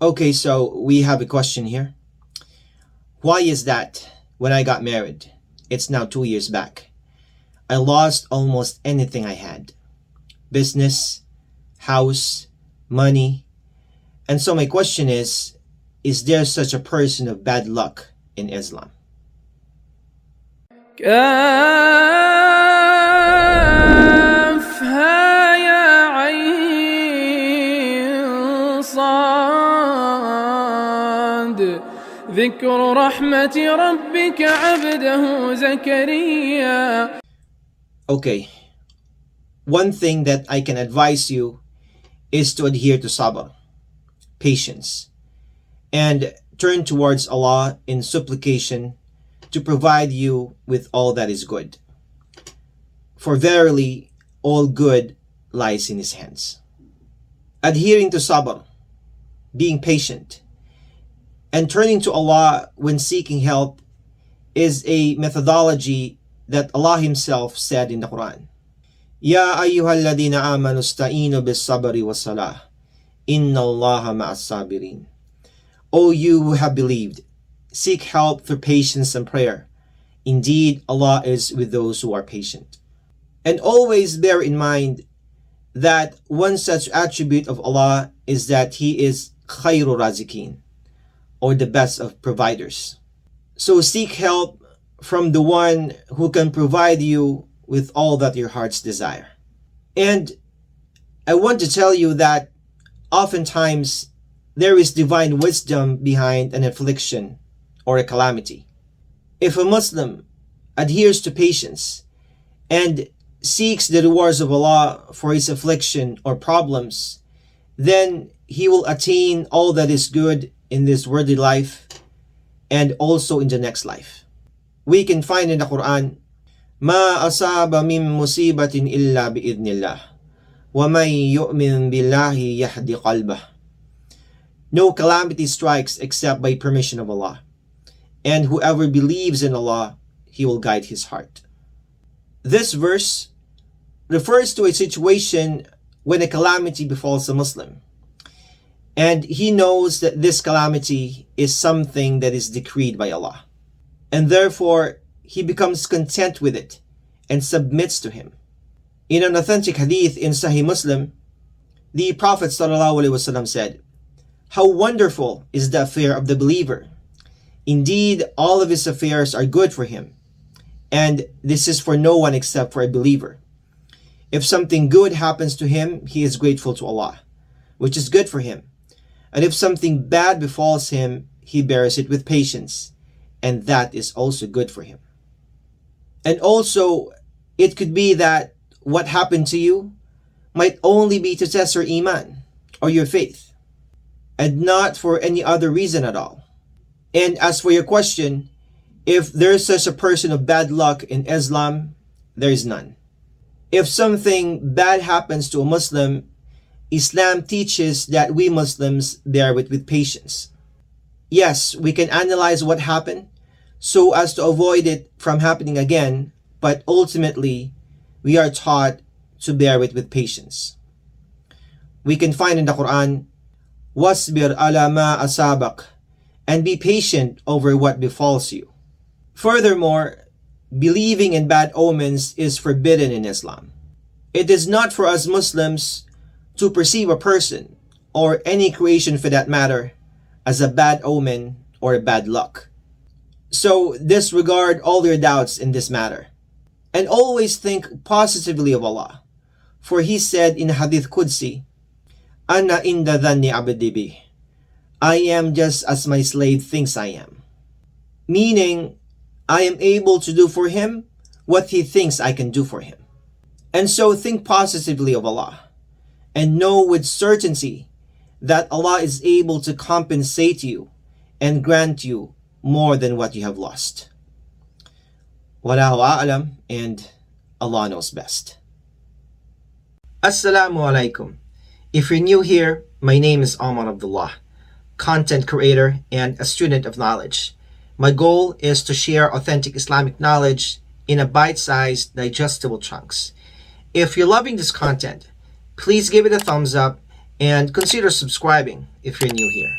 Okay, so we have a question here. Why is that when I got married, it's now 2 years back, I lost almost anything I had: business, house, money. And so my question is there such a person of bad luck in Islam? كافها يا عين صاد ذكر رحمة ربك عبده زكريا. Okay, one thing that I can advise you is to adhere to sabr, patience, and turn towards Allah in supplication to provide you with all that is good. For verily, all good lies in His hands. Adhering to sabr, being patient, and turning to Allah when seeking help is a methodology that Allah Himself said in the Quran. Ya ayyuhalladhina amanu ista'inu bis sabri was salah. Inna Allaha ma'as sabirin. O you who have believed, seek help through patience and prayer. Indeed, Allah is with those who are patient. And always bear in mind that one such attribute of Allah is that He is khayru razikin, or the best of providers. So seek help from the one who can provide you with all that your hearts desire. And I want to tell you that oftentimes there is divine wisdom behind an affliction or a calamity. If a Muslim adheres to patience and seeks the rewards of Allah for his affliction or problems, then he will attain all that is good in this worldly life and also in the next life. We can find in the Quran, Ma asaba min musibatin illa bi'idnillah, wa man yu'min billahi yahdi qalbah. No calamity strikes except by permission of Allah, and whoever believes in Allah, He will guide his heart. This verse refers to a situation when a calamity befalls a Muslim, and he knows that this calamity is something that is decreed by Allah, and therefore he becomes content with it and submits to Him. In an authentic hadith in Sahih Muslim, the Prophet ﷺ said, "How wonderful is the affair of the believer! Indeed, all of his affairs are good for him, and this is for no one except for a believer. If something good happens to him, he is grateful to Allah, which is good for him. And if something bad befalls him, he bears it with patience, and that is also good for him." And also, it could be that what happened to you might only be to test your iman or your faith, and not for any other reason at all. And as for your question, if there is such a person of bad luck in Islam, there is none. If something bad happens to a Muslim, Islam teaches that we Muslims bear it with patience. Yes, we can analyze what happened so as to avoid it from happening again, but ultimately, we are taught to bear it with patience. We can find in the Quran, "Wasbir ala ma asabak," and be patient over what befalls you. Furthermore, believing in bad omens is forbidden in Islam. It is not for us Muslims to perceive a person, or any creation for that matter, as a bad omen or a bad luck. So disregard all your doubts in this matter, and always think positively of Allah. For He said in Hadith Qudsi, "Ana inda dhanni abdi bi," I am just as my slave thinks I am. Meaning, I am able to do for him what he thinks I can do for him. And so think positively of Allah, and know with certainty that Allah is able to compensate you and grant you more than what you have lost. Wallahu a'lam, and Allah knows best. Assalamu alaikum. If you're new here, my name is Omar Abdullah, content creator and a student of knowledge. My goal is to share authentic Islamic knowledge in a bite-sized, digestible chunks. If you're loving this content, please give it a thumbs up and consider subscribing if you're new here.